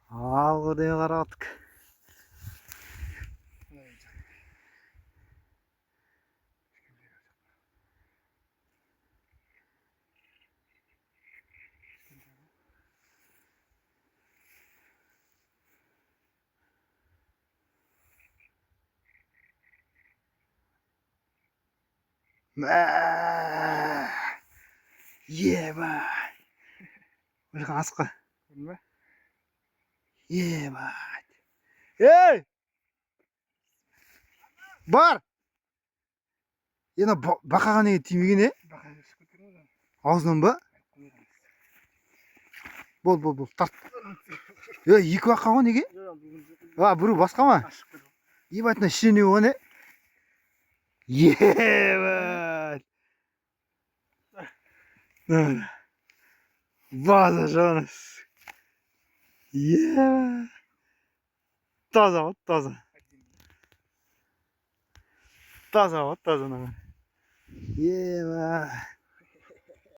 Алғыден қараттық. Ебай. Өлген асыққа. Ебай. Ей! Бар! Ена бақаға неге тимеген, е? Аузынан ба? Бол, тарт. Екі бақа ғой неге? Бірі басқа ма? Ебайтына ішіне оған, е? Ебай! База жаныс. Ебай! Таза ғой, таза. Таза ғой, таза. Ебай!